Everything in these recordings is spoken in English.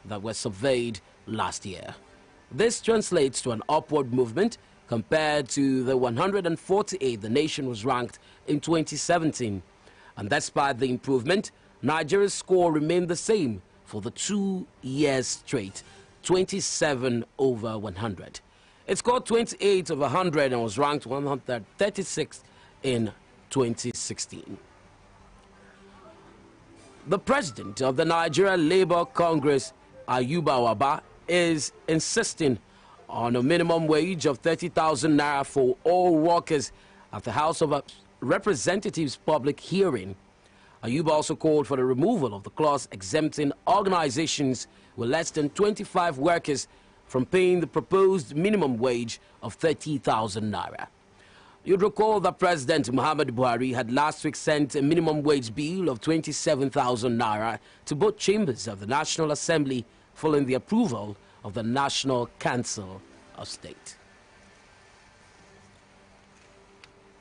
that were surveyed last year. This translates to an upward movement compared to the 148 the nation was ranked in 2017. And despite the improvement, Nigeria's score remained the same for the 2 years straight, 27 over 100. It scored 28 over 100 and was ranked 136th in 2016. The president of the Nigeria Labour Congress, Ayuba Waba, is insisting on a minimum wage of 30,000 naira for all workers at the House of Representatives public hearing. Ayuba also called for the removal of the clause exempting organizations with less than 25 workers from paying the proposed minimum wage of 30,000 naira. You'd recall that President Muhammadu Buhari had last week sent a minimum wage bill of 27,000 naira to both chambers of the National Assembly following the approval of the National Council of State.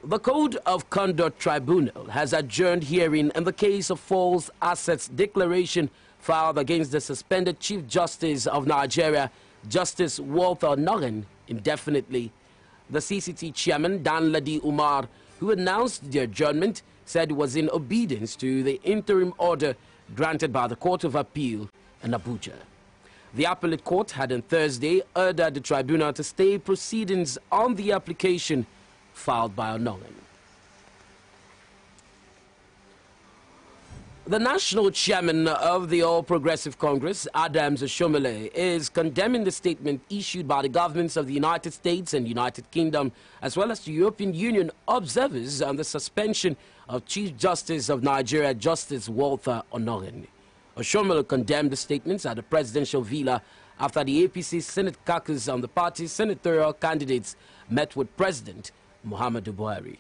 The Code of Conduct Tribunal has adjourned hearing in the case of false assets declaration filed against the suspended Chief Justice of Nigeria, Justice Walter Onnoghen, indefinitely. The CCT chairman, Danladi Umar, who announced the adjournment, said it was in obedience to the interim order granted by the Court of Appeal in Abuja. The appellate court had on Thursday ordered the tribunal to stay proceedings on the application filed by Onnoghen. The national chairman of the All Progressive Congress, Adams Oshomole, is condemning the statement issued by the governments of the United States and United Kingdom, as well as the European Union observers, on the suspension of Chief Justice of Nigeria, Justice Walter Onnoghen. Oshomole condemned the statements at the presidential villa after the APC Senate caucus and the party's senatorial candidates met with President Muhammadu Buhari.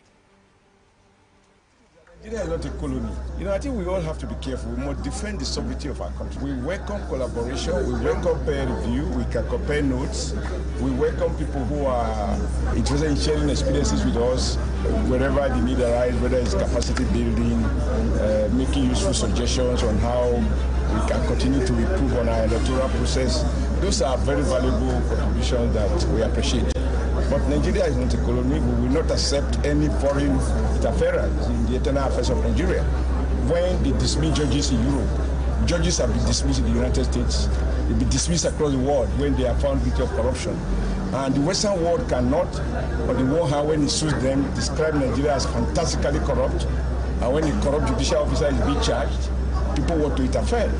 Nigeria is not a colony. I think we all have to be careful. We must defend the sovereignty of our country. We welcome collaboration. We welcome peer review. We can compare notes. We welcome people who are interested in sharing experiences with us wherever the need arises, whether it's capacity building, making useful suggestions on how we can continue to improve on our electoral process. Those are very valuable contributions that we appreciate. But Nigeria is not a colony. We will not accept any foreign interference in the internal affairs of Nigeria. When they dismiss judges in Europe, judges have been dismissed in the United States. They've been dismissed across the world when they are found guilty of corruption. And the Western world cannot, on the one hand, when it suits them, describe Nigeria as fantastically corrupt. And when a corrupt judicial officer is being charged, people want to interfere.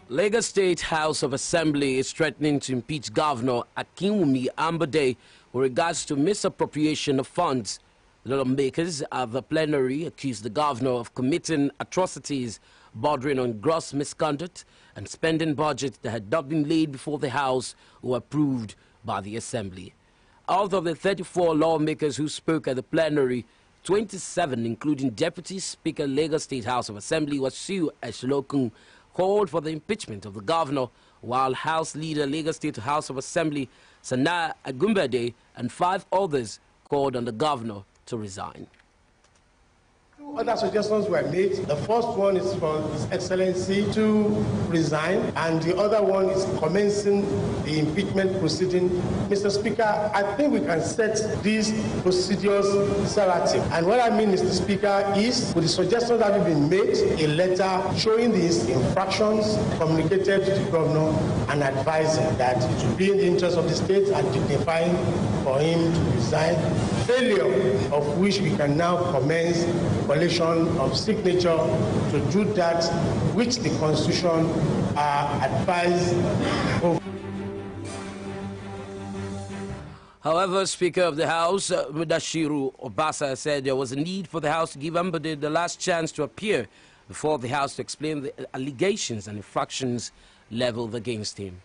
Lagos State House of Assembly is threatening to impeach Governor Akinwumi Ambode with regards to misappropriation of funds. The lawmakers at the plenary accused the governor of committing atrocities bordering on gross misconduct and spending budgets that had not been laid before the House or approved by the Assembly. Out of the 34 lawmakers who spoke at the plenary, 27, including Deputy Speaker Lagos State House of Assembly Wasiu Eshlokun, called for the impeachment of the governor, while House Leader Lagos State House of Assembly Sana Agumbade and 5 others called on the governor to resign. 2 other suggestions were made. The first one is for His Excellency to resign, and the other one is commencing the impeachment proceeding. Mr. Speaker, I think we can set these procedures selective. And what I mean, Mr. Speaker, is with the suggestions that have been made, a letter showing these infractions communicated to the governor and advising that it would be in the interest of the state and dignifying for him to resign, failure of which we can now commence collection of signature to do that which the Constitution advised of. However, Speaker of the House, Mudashiru Obasa, said there was a need for the House to give Ambode the last chance to appear before the House to explain the allegations and infractions leveled against him.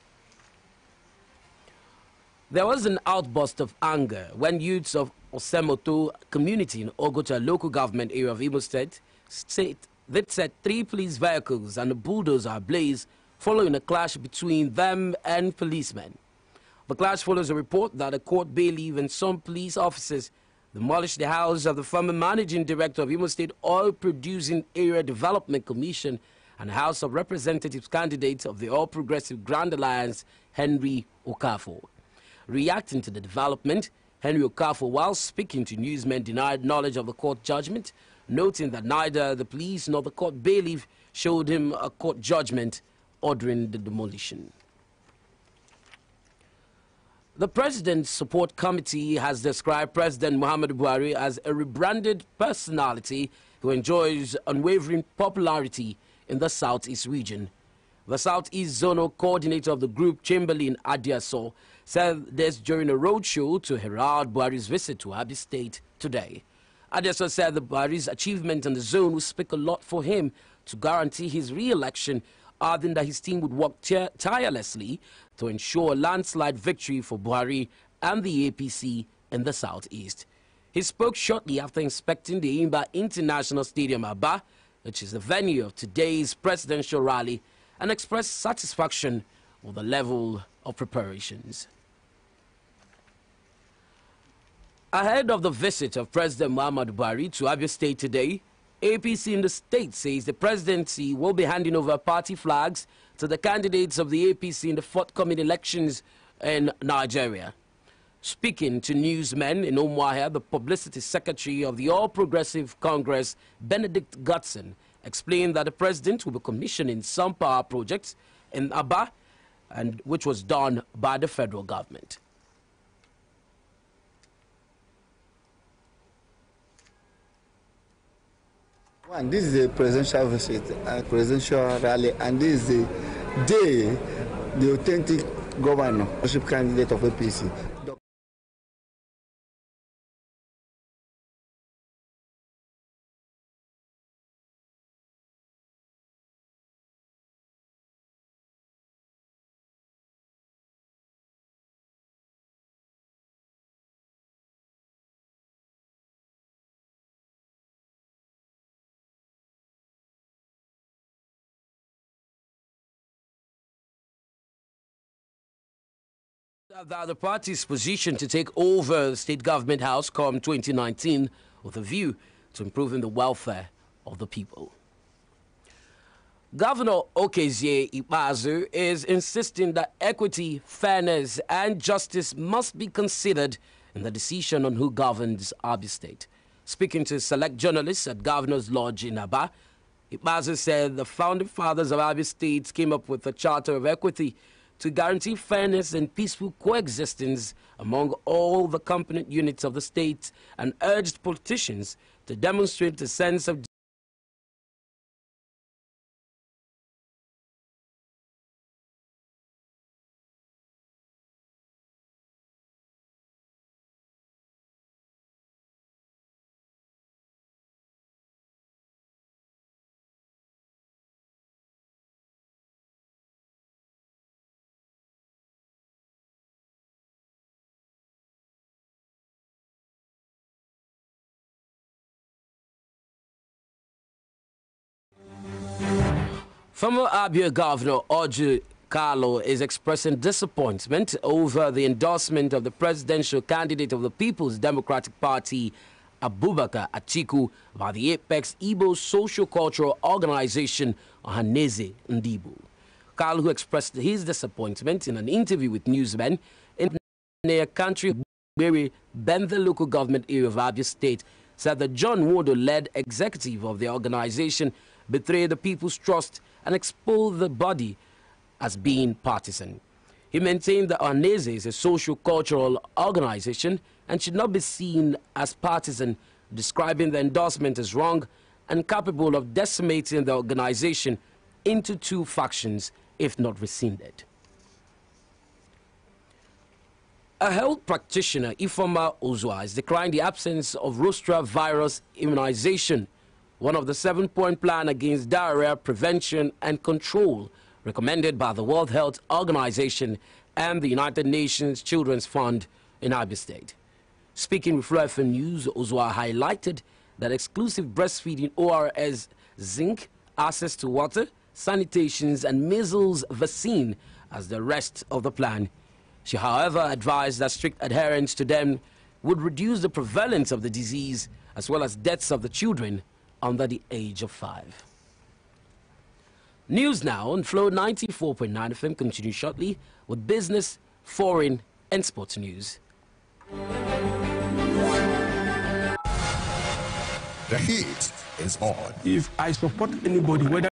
There was an outburst of anger when youths of Osemoto community in Ogota local government area of Imo State that set 3 police vehicles and a bulldozer ablaze following a clash between them and policemen. The clash follows a report that a court bailiff and some police officers demolished the house of the former managing director of Imo State Oil Producing Area Development Commission and House of Representatives candidate of the All Progressive Grand Alliance, Henry Okafor. Reacting to the development, Henry Okafor, while speaking to newsmen, denied knowledge of the court judgment, noting that neither the police nor the court bailiff showed him a court judgment ordering the demolition. The President's Support Committee has described President Muhammadu Buhari as a rebranded personality who enjoys unwavering popularity in the Southeast region. The Southeast Zonal Coordinator of the group, Chamberlain Adiaso, said this during a roadshow to herald Buhari's visit to Abia State today. Adiaso said that Buhari's achievement in the zone will speak a lot for him to guarantee his re-election, adding that his team would work tirelessly to ensure a landslide victory for Buhari and the APC in the Southeast. He spoke shortly after inspecting the Imba International Stadium, Aba, which is the venue of today's presidential rally, and expressed satisfaction with the level of preparations. Ahead of the visit of President Muhammadu Buhari to Abia State today, APC in the state says the presidency will be handing over party flags to the candidates of the APC in the forthcoming elections in Nigeria. Speaking to newsmen in Umuahia, the publicity secretary of the All Progressive Congress, Benedict Gutson, explained that the president will be commissioning some power projects in Aba, and which was done by the federal government. One, this is a presidential visit, a presidential rally, and this is the day the authentic governorship candidate of APC. That the party's position to take over the state government house come 2019 with a view to improving the welfare of the people. Governor Okezie Ikpeazu is insisting that equity, fairness and justice must be considered in the decision on who governs Abia State. Speaking to select journalists at Governor's Lodge in Aba, Ikpeazu said the founding fathers of Abia State came up with a charter of equity to guarantee fairness and peaceful coexistence among all the component units of the state, and urged politicians to demonstrate a sense of Former Abia Governor Orji Carlo is expressing disappointment over the endorsement of the presidential candidate of the People's Democratic Party, Abubakar Atiku, by the Apex Igbo Socio-Cultural Organization, Ohaneze Ndibo. Carlo, who expressed his disappointment in an interview with newsmen in their country, Ben, the local government area of Abia State, said that John Wodo-led executive of the organization betrayed the people's trust and exposed the body as being partisan. He maintained that Ohaneze is a social-cultural organization and should not be seen as partisan, describing the endorsement as wrong and capable of decimating the organization into two factions if not rescinded. A health practitioner, Ifoma Ozua, is decrying the absence of Rostra virus immunization, one of the 7-point plan against diarrhea prevention and control recommended by the World Health Organization and the United Nations Children's Fund in Abia State. Speaking with Flow FM News, Ozua highlighted that exclusive breastfeeding ORS, zinc, access to water, sanitations and measles vaccine as the rest of the plan. She, however, advised that strict adherence to them would reduce the prevalence of the disease as well as deaths of the children under the age of 5. News now on Flow 94.9 FM continues shortly with business, foreign and sports news. The heat is on. If I support anybody, whether